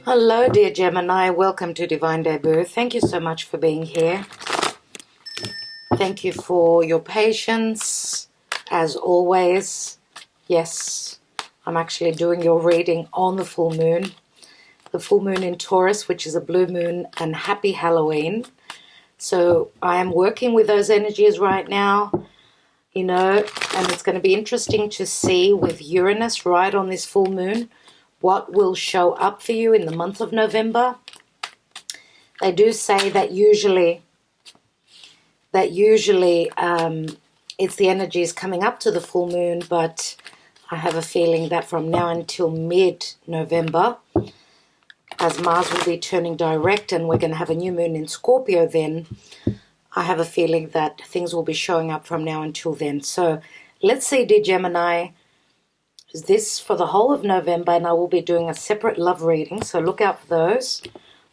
Hello, dear Gemini. Welcome to Divine Debut. Thank you so much for being here. Thank you for your patience, as always. Yes, I'm actually doing your reading on the full moon. The full moon in Taurus, which is a blue moon, and happy Halloween. So I am working with those energies right now, and it's going to be interesting to see with Uranus right on this full moon what will show up for you in the month of November. They do say that usually it's the energies coming up to the full moon, but I have a feeling that from now until mid-November, as Mars will be turning direct and we're going to have a new moon in Scorpio then, I have a feeling that things will be showing up from now until then. So let's see, dear Gemini, is this for the whole of November, and I will be doing a separate love reading, so look out for those.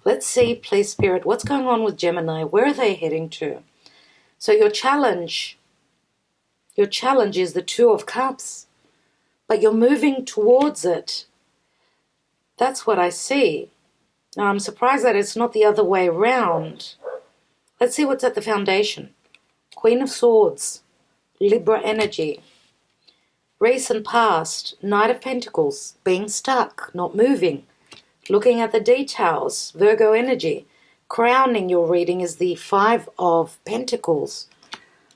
Let's see, please, Spirit, what's going on with Gemini? Where are they heading to? So your challenge is the Two of Cups, but you're moving towards it. That's what I see. Now, I'm surprised that it's not the other way around. Let's see what's at the foundation. Queen of Swords, Libra energy. Recent past, Knight of Pentacles, being stuck, not moving. Looking at the details, Virgo energy. Crowning your reading is the Five of Pentacles.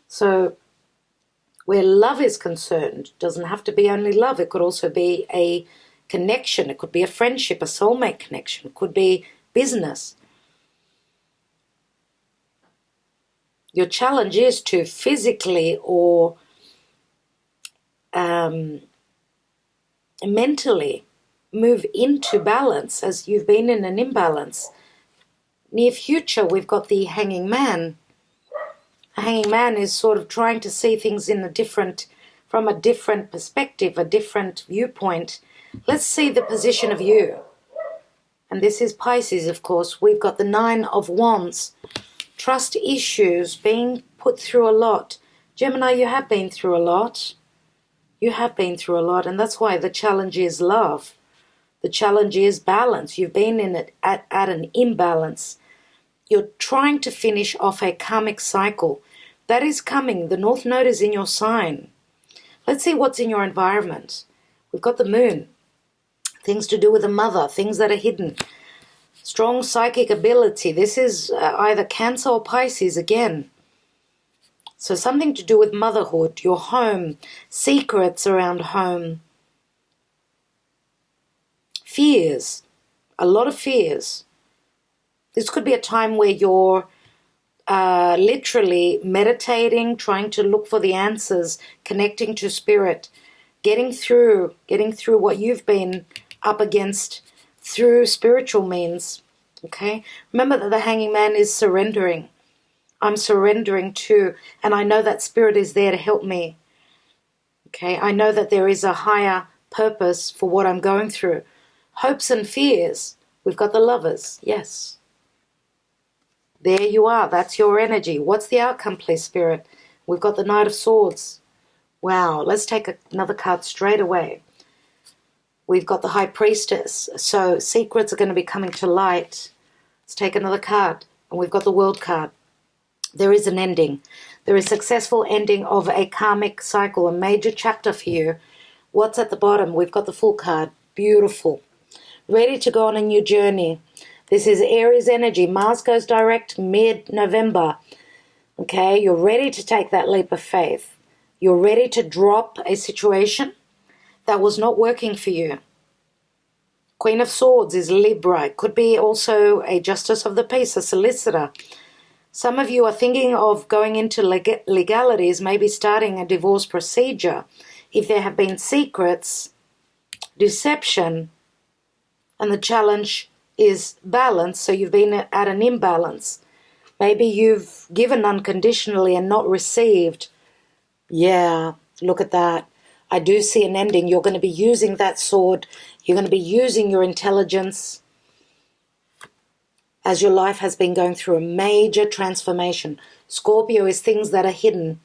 So where love is concerned, doesn't have to be only love. It could also be a connection. It could be a friendship, a soulmate connection. It could be business. Your challenge is to physically or mentally move into balance, as you've been in an imbalance. Near future, we've got the Hanging Man. A Hanging Man is sort of trying to see things from a different perspective, a different viewpoint. Let's see the position of you. And this is Pisces, of course. We've got the Nine of Wands. Trust issues, being put through a lot. Gemini, you have been through a lot. You have been through a lot, and that's why the challenge is love. The challenge is balance. You've been in it at an imbalance. You're trying to finish off a karmic cycle. That is coming. The North Node is in your sign. Let's see what's in your environment. We've got the moon. Things to do with the mother, things that are hidden. Strong psychic ability. This is either Cancer or Pisces again. So something to do with motherhood, your home, secrets around home. Fears, a lot of fears. This could be a time where you're literally meditating, trying to look for the answers, connecting to spirit, getting through what you've been up against through spiritual means. Okay? Remember that the Hanging Man is surrendering. I'm surrendering to, and I know that spirit is there to help me. Okay, I know that there is a higher purpose for what I'm going through. Hopes and fears. We've got the Lovers, yes. There you are, that's your energy. What's the outcome, please, Spirit? We've got the Knight of Swords. Wow, let's take another card straight away. We've got the High Priestess. So secrets are going to be coming to light. Let's take another card. And we've got the World card. There is an ending. There is successful ending of a karmic cycle, a major chapter for you. What's at the bottom? We've got the Fool card. Beautiful. Ready to go on a new journey. This is Aries energy. Mars goes direct mid-November. Okay, you're ready to take that leap of faith. You're ready to drop a situation that was not working for you. Queen of Swords is Libra. It could be also a Justice of the Peace, a solicitor. Some of you are thinking of going into legalities, maybe starting a divorce procedure. If there have been secrets, deception, and the challenge is balance, so you've been at an imbalance. Maybe you've given unconditionally and not received. Yeah, look at that. I do see an ending. You're going to be using that sword. You're going to be using your intelligence, as your life has been going through a major transformation. Scorpio is things that are hidden,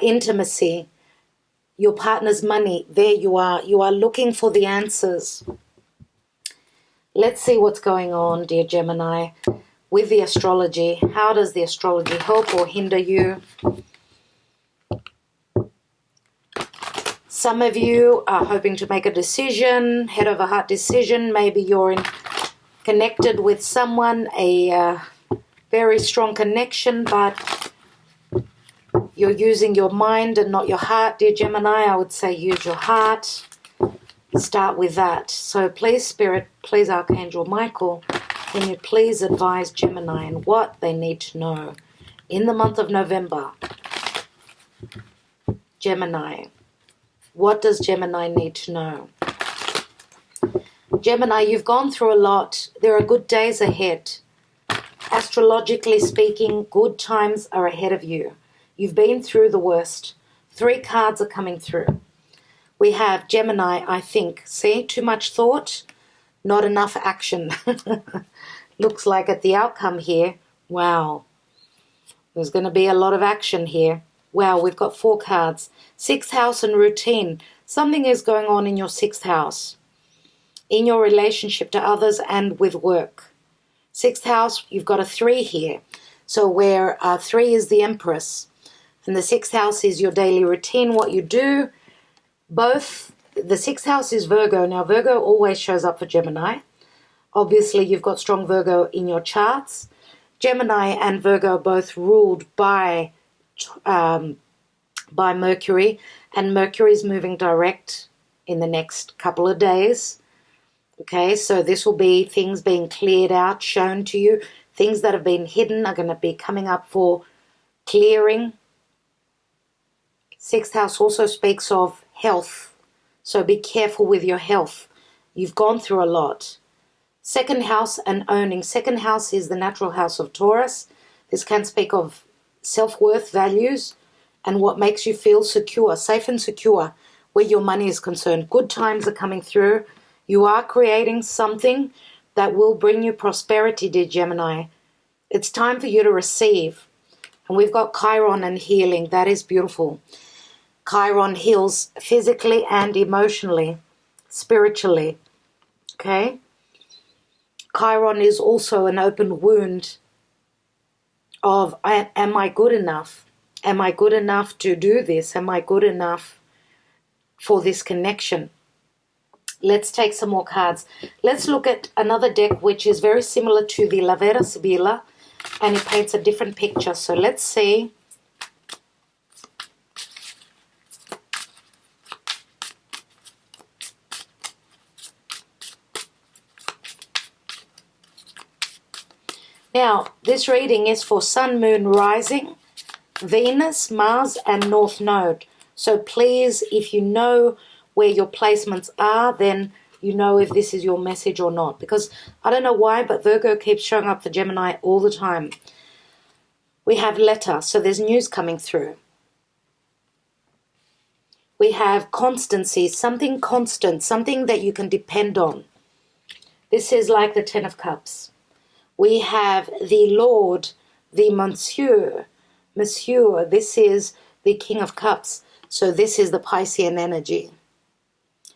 intimacy, your partner's money. There you are. You are looking for the answers. Let's see what's going on, dear Gemini, with the astrology. How does the astrology help or hinder you? Some of you are hoping to make a decision, head over heart decision. Maybe you're connected with someone, a very strong connection, but you're using your mind and not your heart, dear Gemini. I would say use your heart. Start with that. So please, Spirit, please, Archangel Michael, can you please advise Gemini on what they need to know in the month of November? Gemini. What does Gemini need to know? Gemini, you've gone through a lot. There are good days ahead. Astrologically speaking, good times are ahead of you. You've been through the worst. 3 cards are coming through. We have Gemini, I think. See, too much thought, not enough action. Looks like at the outcome here, wow, there's going to be a lot of action here. Wow, we've got 4 cards. 6th house and routine. Something is going on in your 6th house, in your relationship to others and with work. 6th house, you've got a 3 here. So where 3 is the Empress, and the 6th house is your daily routine, what you do. Both, the 6th house is Virgo. Now, Virgo always shows up for Gemini. Obviously, you've got strong Virgo in your charts. Gemini and Virgo are both ruled by Mercury, and Mercury is moving direct in the next couple of days. Okay, so this will be things being cleared out, shown to you. Things that have been hidden are going to be coming up for clearing. 6th house also speaks of health, so be careful with your health. You've gone through a lot. 2nd house and owning. 2nd house is the natural house of Taurus. This can speak of self-worth, values, and what makes you feel secure, safe and secure where your money is concerned. Good times are coming through. You are creating something that will bring you prosperity, dear Gemini. It's time for you to receive. And we've got Chiron and healing. That is beautiful. Chiron heals physically and emotionally, spiritually. Okay? Chiron is also an open wound of, am I good enough? Am I good enough to do this? Am I good enough for this connection? Let's take some more cards. Let's look at another deck which is very similar to the La Vera Sibilla, and it paints a different picture. So let's see. Now, this reading is for Sun, Moon, Rising, Venus, Mars, and North Node. So please, if you know where your placements are, then you know if this is your message or not. Because I don't know why, but Virgo keeps showing up for Gemini all the time. We have letter, so there's news coming through. We have constancy, something constant, something that you can depend on. This is like the 10 of Cups. We have the Lord, the Monsieur. This is the King of Cups. So this is the Piscean energy.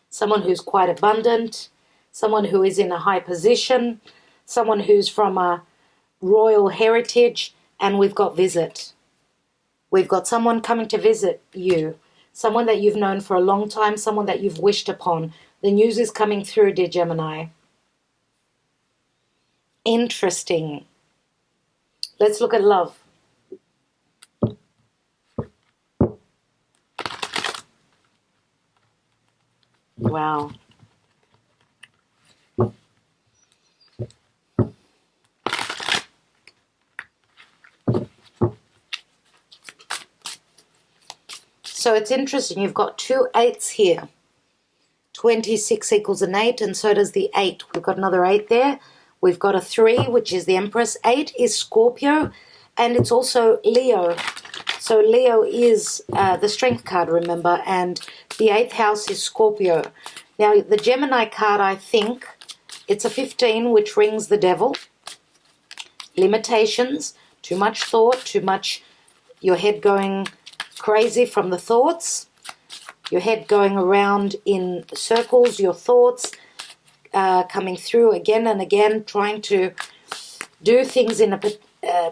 Someone who's quite abundant, someone who is in a high position, someone who's from a royal heritage, and we've got visit. We've got someone coming to visit you, someone that you've known for a long time, someone that you've wished upon. The news is coming through, dear Gemini. Interesting. Let's look at love. Wow. So it's interesting. You've got 2 8s here. 26 equals an 8, and so does the 8. We've got another 8 there. We've got a 3, which is the Empress. 8 is Scorpio, and it's also Leo. So Leo is the Strength card, remember, and the 8th house is Scorpio. Now, the Gemini card, I think, it's a 15, which rings the devil. Limitations, too much thought, too much, your head going crazy from the thoughts, your head going around in circles, your thoughts, coming through again and again, trying to do things in a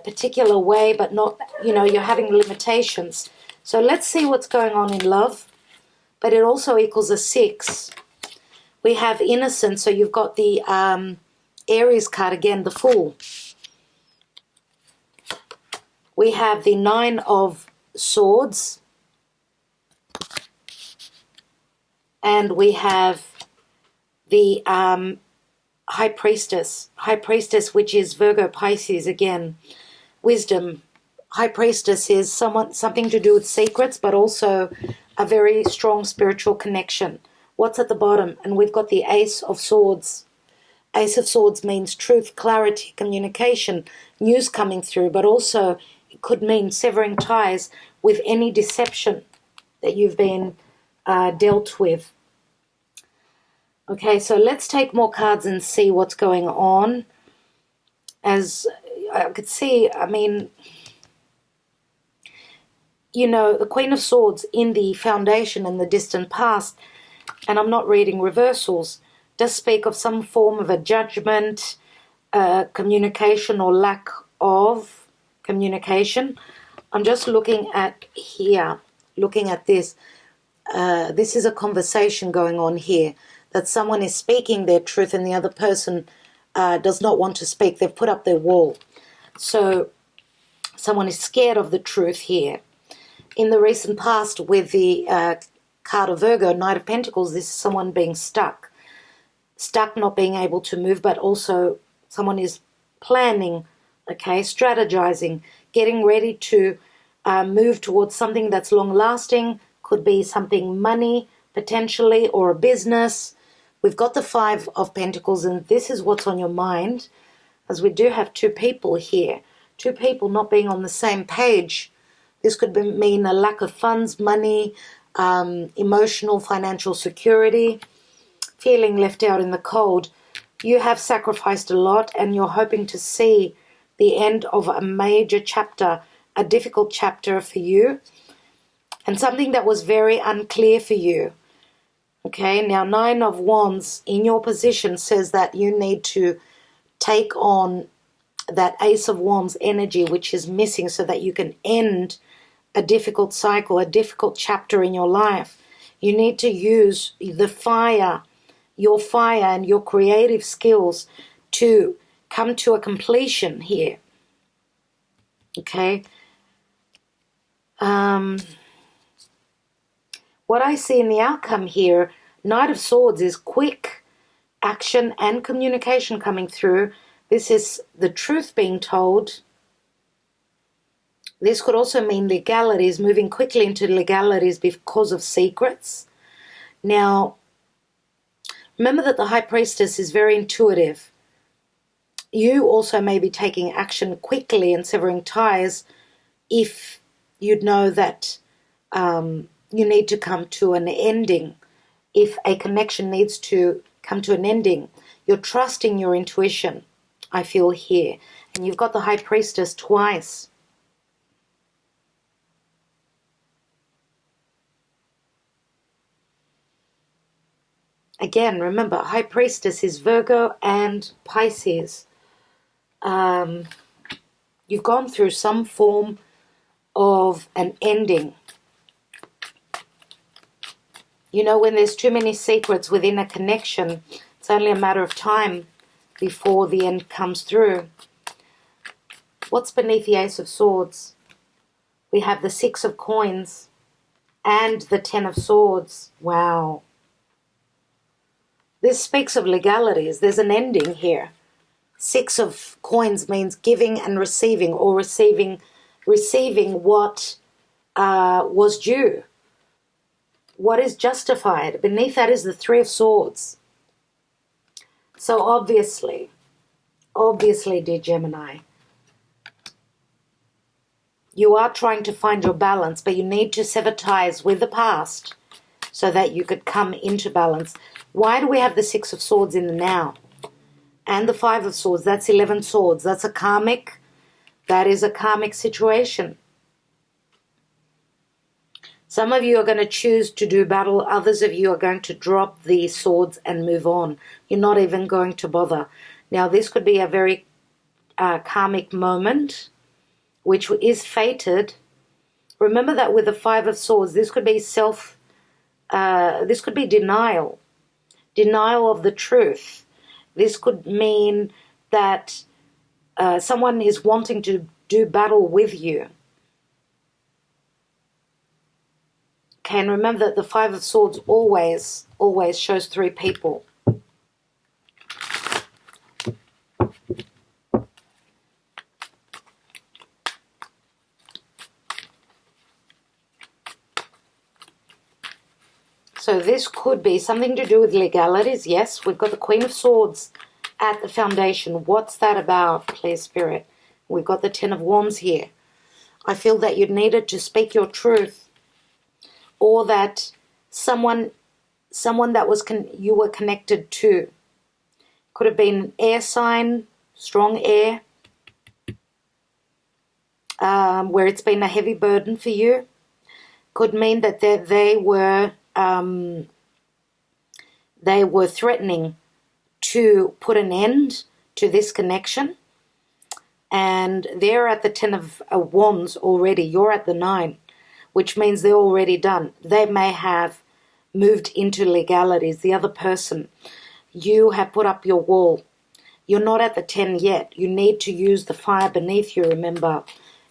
particular way, but not, you're having limitations. So let's see what's going on in love. But it also equals a 6. We have innocence, so you've got the Aries card again, the Fool. We have the 9 of Swords. And we have the High Priestess. High Priestess, which is Virgo Pisces again. Wisdom. High Priestess is something to do with secrets, but also a very strong spiritual connection. What's at the bottom? And we've got the Ace of Swords. Ace of Swords means truth, clarity, communication, news coming through, but also it could mean severing ties with any deception that you've been dealt with. Okay, so let's take more cards and see what's going on. As I could see, the Queen of Swords in the foundation in the distant past, and I'm not reading reversals, does speak of some form of a judgment, communication or lack of communication. I'm just looking at here, looking at this. This is a conversation going on here, that someone is speaking their truth and the other person does not want to speak. They've put up their wall. So someone is scared of the truth here. In the recent past with the card of Virgo, Knight of Pentacles, this is someone being stuck. Stuck, not being able to move, but also someone is planning, okay, strategizing, getting ready to move towards something that's long-lasting. Could be something money, potentially, or a business. We've got the 5 of Pentacles, and this is what's on your mind, as we do have 2 people here. 2 people not being on the same page. This could mean a lack of funds, money, emotional, financial security, feeling left out in the cold. You have sacrificed a lot, and you're hoping to see the end of a major chapter, a difficult chapter for you, and something that was very unclear for you. Okay, now 9 of Wands in your position says that you need to take on that Ace of Wands energy, which is missing, so that you can end a difficult cycle, a difficult chapter in your life. You need to use the fire, your fire and your creative skills to come to a completion here. Okay. What I see in the outcome here, Knight of Swords, is quick action and communication coming through. This is the truth being told. This could also mean legalities, moving quickly into legalities because of secrets. Now, remember that the High Priestess is very intuitive. You also may be taking action quickly and severing ties if you'd know that you need to come to an ending. If a connection needs to come to an ending, you're trusting your intuition, I feel here. And you've got the High Priestess twice. Again, remember, High Priestess is Virgo and Pisces. You've gone through some form of an ending. You know, when there's too many secrets within a connection, it's only a matter of time before the end comes through. What's beneath the Ace of Swords? We have the 6 of Coins and the 10 of Swords. Wow. This speaks of legalities. There's an ending here. 6 of Coins means giving and receiving, or receiving what was due. What is justified? Beneath that is the 3 of Swords. So obviously, dear Gemini, you are trying to find your balance, but you need to sever ties with the past so that you could come into balance. Why do we have the 6 of Swords in the now? And the 5 of Swords, that's 11 swords. That is a karmic situation. Some of you are going to choose to do battle. Others of you are going to drop the swords and move on. You're not even going to bother. Now, this could be a very karmic moment, which is fated. Remember that with the Five of Swords, this could be this could be denial of the truth. This could mean that someone is wanting to do battle with you. Okay, and remember that the Five of Swords always shows three people. So this could be something to do with legalities. Yes, we've got the Queen of Swords at the foundation. What's that about, please, Spirit? We've got the Ten of Wands here. I feel that you needed to speak your truth, or that someone that you were connected to. Could have been an air sign, strong air, where it's been a heavy burden for you. Could mean that they were threatening to put an end to this connection. And they're at the Ten of Wands already. You're at the 9. Which means they're already done. They may have moved into legalities. The other person, you have put up your wall. You're not at the 10 yet. You need to use the fire beneath you, remember.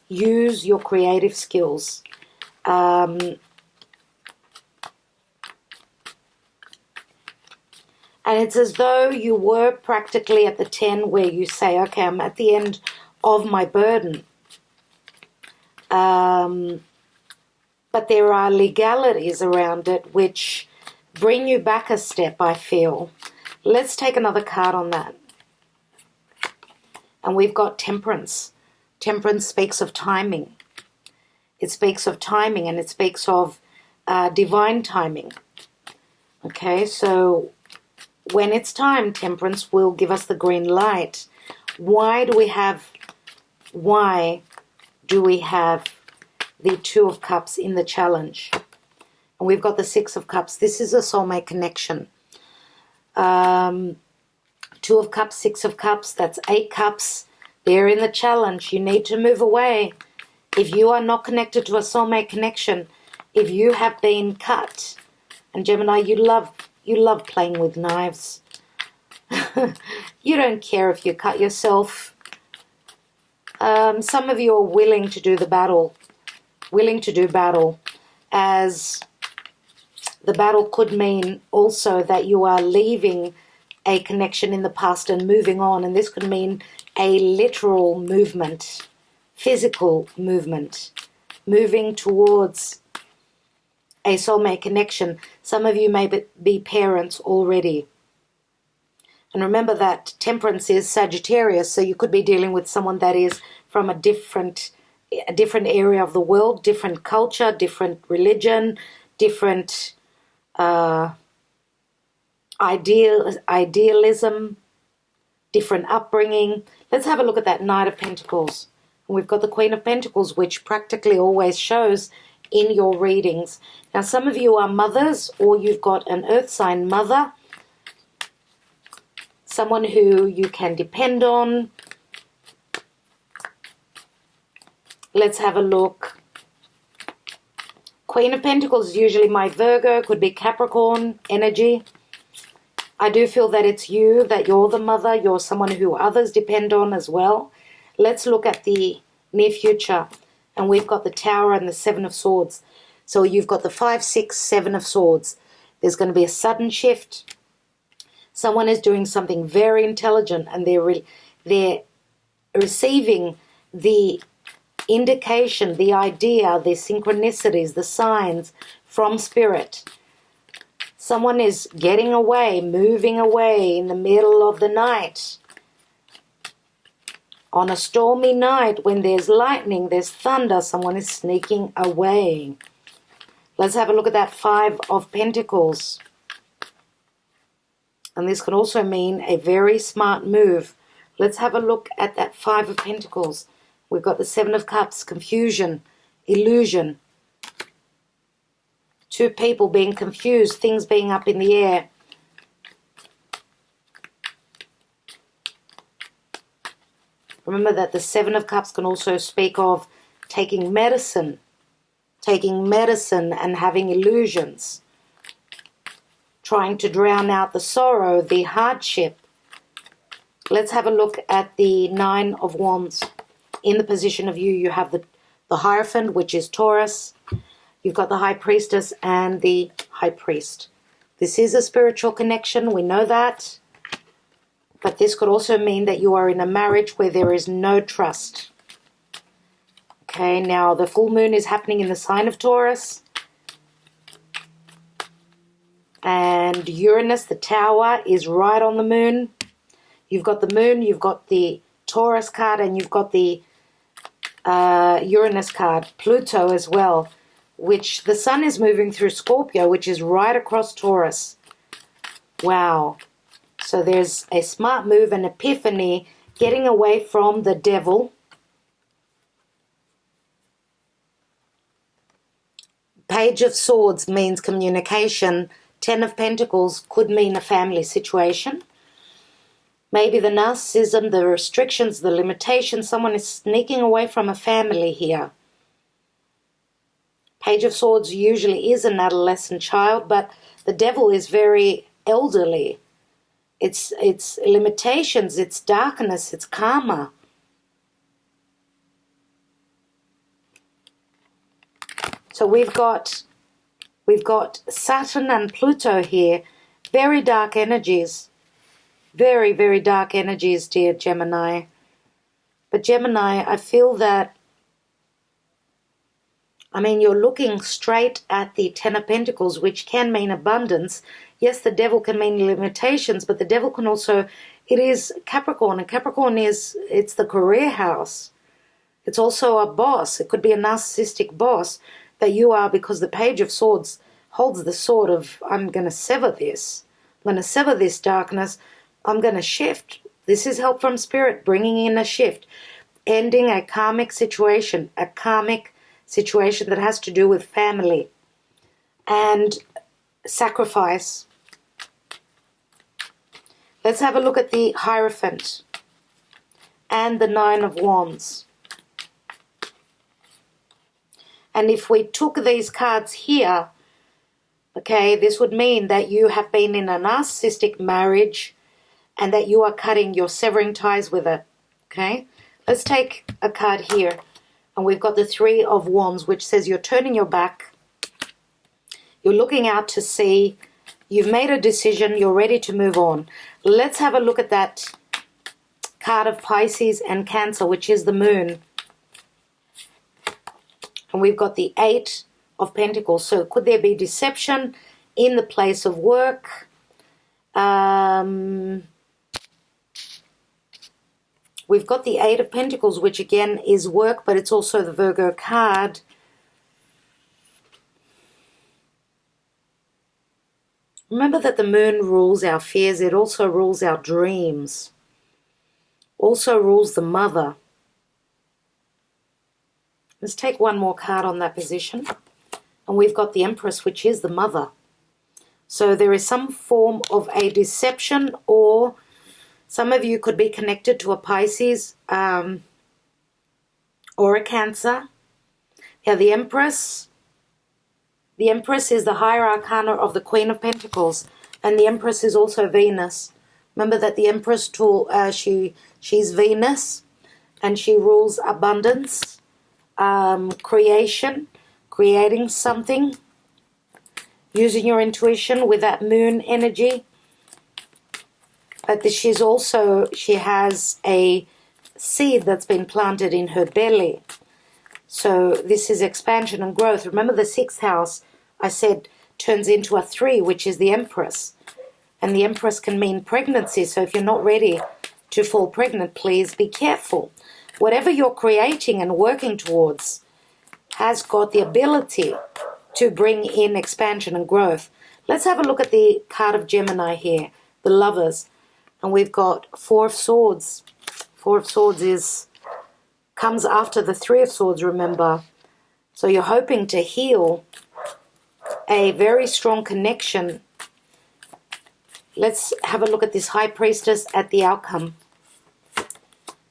Use your creative skills. And it's as though you were practically at the 10 where you say, okay, I'm at the end of my burden. But there are legalities around it which bring you back a step, I feel. Let's take another card on that. And we've got Temperance. Temperance speaks of timing. It speaks of timing, and it speaks of divine timing. Okay, so when it's time, Temperance will give us the green light. Why do we have the Two of Cups in the challenge? And we've got the Six of Cups. This is a soulmate connection. Two of Cups, Six of Cups, that's 8 cups. They're in the challenge. You need to move away. If you are not connected to a soulmate connection, if you have been cut, and Gemini, you love playing with knives. You don't care if you cut yourself. Some of you are willing to do the battle. Willing to do battle, as the battle could mean also that you are leaving a connection in the past and moving on, and this could mean a literal movement, physical movement, moving towards a soulmate connection. Some of you may be parents already. And remember that Temperance is Sagittarius, so you could be dealing with someone that is from a different area of the world, different culture, different religion, different idealism, different upbringing. Let's have a look at that Knight of Pentacles. And we've got the Queen of Pentacles, which practically always shows in your readings. Now, some of you are mothers, or you've got an earth sign mother, someone who you can depend on. Let's have a look. Queen of Pentacles is usually my Virgo, could be Capricorn energy. I do feel that it's you, that you're the mother, you're someone who others depend on as well. Let's look at the near future. And we've got the Tower and the Seven of Swords. So you've got the 5, 6, 7 of Swords. There's going to be a sudden shift. Someone is doing something very intelligent, and they're receiving the indication, the idea, the synchronicities, the signs from Spirit. Someone is getting away, moving away in the middle of the night. On a stormy night, when there's lightning, there's thunder, someone is sneaking away. Let's have a look at that 5 of Pentacles. And this can also mean a very smart move. Let's have a look at that 5 of Pentacles. We've got the 7 of Cups, confusion, illusion. Two people being confused, things being up in the air. Remember that the Seven of Cups can also speak of taking medicine and having illusions, trying to drown out the sorrow, the hardship. Let's have a look at the Nine of Wands. In the position of you have the Hierophant, which is Taurus. You've got the High Priestess and the High Priest. This is a spiritual connection, we know that. But this could also mean that you are in a marriage where there is no trust. Okay, now the full moon is happening in the sign of Taurus. And Uranus, the tower, is right on the moon. You've got the moon, you've got the Taurus card, and you've got the Uranus card, Pluto as well, which the sun is moving through Scorpio, which is right across Taurus. Wow. So there's a smart move, an epiphany, getting away from the devil. Page of Swords means communication. Ten of Pentacles could mean a family situation. Maybe the narcissism, the restrictions, the limitations. Someone is sneaking away from a family here. Page of Swords usually is an adolescent child, but the devil is very elderly. It's limitations, it's darkness, it's karma. So we've got Saturn and Pluto here. Very dark energies. Very, very dark energies, dear Gemini. But Gemini, I feel that, you're looking straight at the Ten of Pentacles, which can mean abundance. Yes, the devil can mean limitations, but the devil can also, it is Capricorn, and Capricorn it's the career house. It's also a boss. It could be a narcissistic boss that you are, because the Page of Swords holds the sword of, I'm going to sever this. I'm going to sever this darkness. I'm going to shift. This is help from Spirit, bringing in a shift, ending a karmic situation that has to do with family and sacrifice. Let's have a look at the Hierophant and the Nine of Wands. And if we took these cards here, okay, this would mean that you have been in a narcissistic marriage and that you are you're severing ties with it, okay? Let's take a card here. And we've got the Three of Wands, which says you're turning your back. You're looking out to sea. You've made a decision. You're ready to move on. Let's have a look at that card of Pisces and Cancer, which is the moon. And we've got the Eight of Pentacles. So could there be deception in the place of work? We've got the Eight of Pentacles, which again is work, but it's also the Virgo card. Remember that the moon rules our fears. It also rules our dreams. Also rules the mother. Let's take one more card on that position. And we've got the Empress, which is the mother. So there is some form of a deception, or some of you could be connected to a Pisces or a Cancer. Yeah, the Empress. The Empress is the higher arcana of the Queen of Pentacles. And the Empress is also Venus. Remember that the Empress tool, she's Venus. And she rules abundance, creation, creating something, using your intuition with that moon energy. But she has a seed that's been planted in her belly. So this is expansion and growth. Remember the sixth house, I said, turns into a 3, which is the Empress. And the Empress can mean pregnancy. So if you're not ready to fall pregnant, please be careful. Whatever you're creating and working towards has got the ability to bring in expansion and growth. Let's have a look at the card of Gemini here, the Lovers. And we've got Four of Swords. Four of Swords comes after the Three of Swords, remember. So you're hoping to heal a very strong connection. Let's have a look at this High Priestess at the outcome.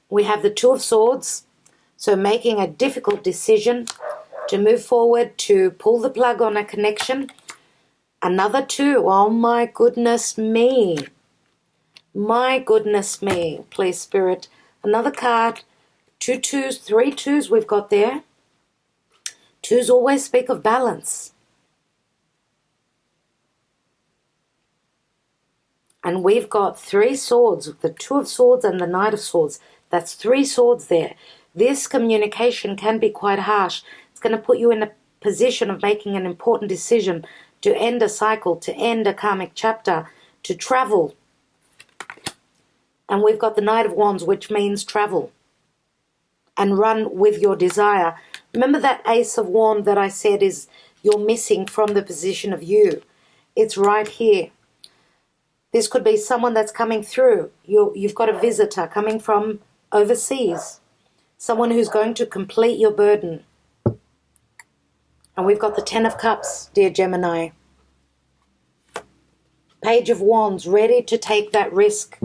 We have the Two of Swords, so making a difficult decision to move forward, to pull the plug on a connection. Another two. Oh my goodness me. My goodness me. Please, Spirit. Another card. 2 twos, 3 twos we've got there. Twos always speak of balance. And we've got 3 swords, the Two of Swords and the Knight of Swords. That's 3 swords there. This communication can be quite harsh. It's going to put you in a position of making an important decision to end a cycle, to end a karmic chapter, to travel. And we've got the Knight of Wands, which means travel and run with your desire. Remember that Ace of Wands that I said is you're missing from the position of you. It's right here. This could be someone that's coming through. You've got a visitor coming from overseas. Someone who's going to complete your burden. And we've got the Ten of Cups, dear Gemini. Page of Wands, ready to take that risk.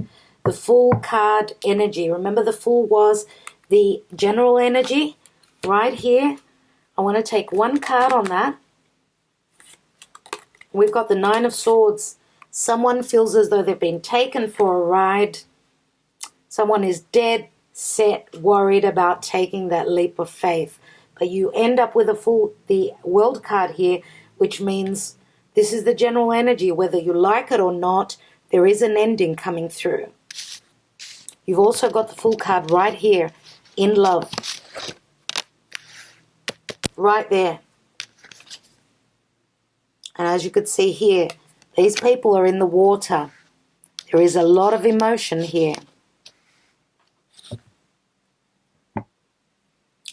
The Fool card energy. Remember the Fool was the general energy right here. I want to take one card on that. We've got the Nine of Swords. Someone feels as though they've been taken for a ride. Someone is dead set, worried about taking that leap of faith. But you end up with the World card here, which means this is the general energy. Whether you like it or not, there is an ending coming through. You've also got the Fool card right here, in love. Right there. And as you could see here, these people are in the water. There is a lot of emotion here.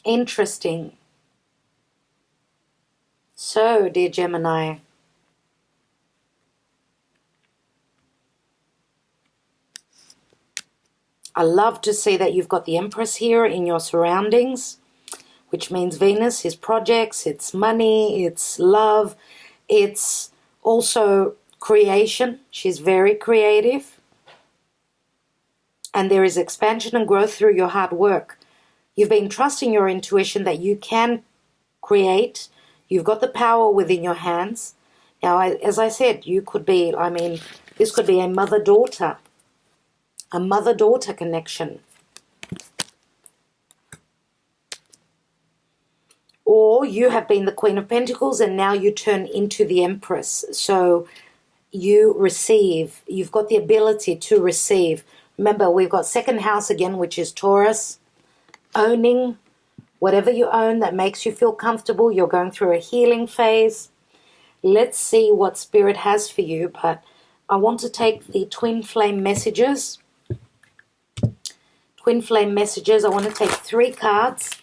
Interesting. So, dear Gemini, I love to see that you've got the Empress here in your surroundings, which means Venus is projects, it's money, it's love, it's also creation. She's very creative. And there is expansion and growth through your hard work. You've been trusting your intuition that you can create. You've got the power within your hands. Now, as I said, you could be, this could be a mother-daughter connection. Or you have been the Queen of Pentacles and now you turn into the Empress. So you receive. You've got the ability to receive. Remember, we've got second house again, which is Taurus. Owning whatever you own that makes you feel comfortable. You're going through a healing phase. Let's see what Spirit has for you. But I want to take the twin flame messages. Twin flame messages. I want to take 3 cards.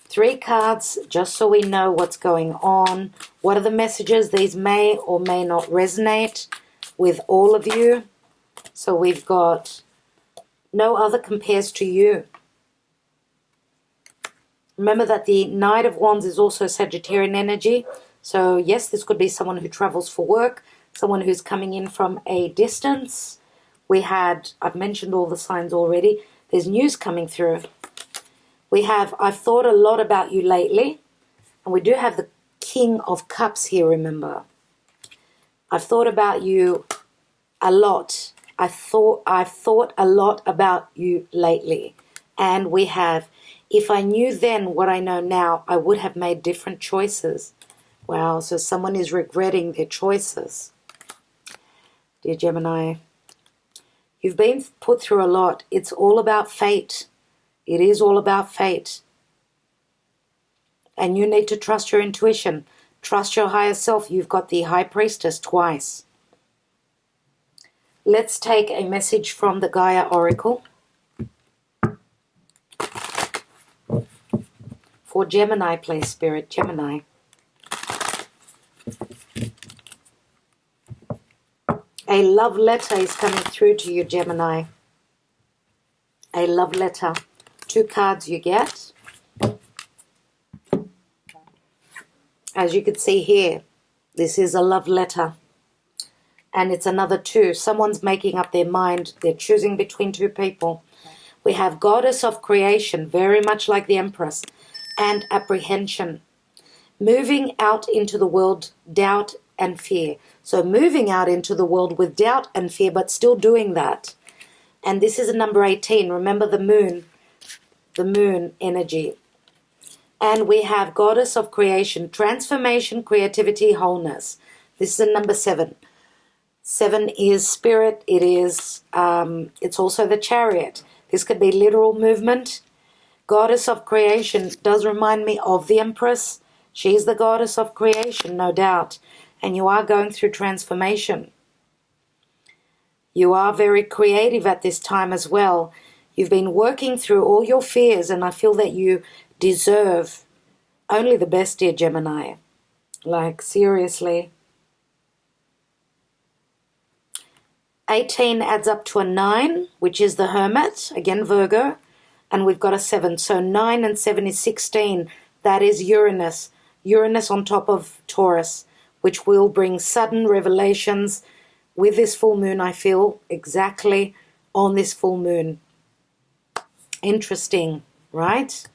3 cards, just so we know what's going on. What are the messages? These may or may not resonate with all of you. So we've got no other compares to you. Remember that the Knight of Wands is also Sagittarian energy. So yes, this could be someone who travels for work, someone who's coming in from a distance. I've mentioned all the signs already. There's news coming through. We have, I've thought a lot about you lately. And we do have the King of Cups here, remember. I've thought about you a lot. I've thought a lot about you lately. And we have, if I knew then what I know now, I would have made different choices. Wow, so someone is regretting their choices. Dear Gemini, you've been put through a lot. It's all about fate. It is all about fate. And you need to trust your intuition. Trust your higher self. You've got the High Priestess twice. Let's take a message from the Gaia Oracle. For Gemini, please, Spirit. Gemini. A love letter is coming through to you, Gemini. A love letter. 2 cards you get. As you can see here, this is a love letter. And it's another 2. Someone's making up their mind. They're choosing between 2 people. We have Goddess of Creation, very much like the Empress, and Apprehension. Moving out into the world, doubt and fear. So moving out into the world with doubt and fear, but still doing that. And this is a number 18. Remember the moon energy. And we have Goddess of Creation, transformation, creativity, wholeness. This is a number 7. 7 is spirit. It is, it's also the Chariot. This could be literal movement. Goddess of Creation does remind me of the Empress. She's the goddess of creation, no doubt. And you are going through transformation. You are very creative at this time as well. You've been working through all your fears, and I feel that you deserve only the best, dear Gemini. Like, seriously. 18 adds up to a 9, which is the Hermit, again Virgo, and we've got a 7. So 9 and 7 is 16. That is Uranus. Uranus on top of Taurus, which will bring sudden revelations with this full moon, I feel, exactly on this full moon. Interesting, right?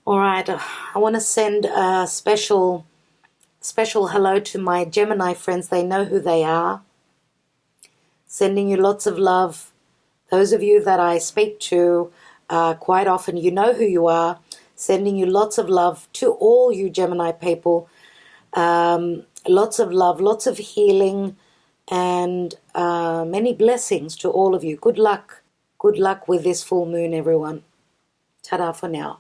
All right, I want to send a special hello to my Gemini friends. They know who they are. Sending you lots of love. Those of you that I speak to quite often, you know who you are. Sending you lots of love to all you Gemini people. Lots of love, lots of healing, and many blessings to all of you. Good luck. Good luck with this full moon, everyone. Ta-da for now.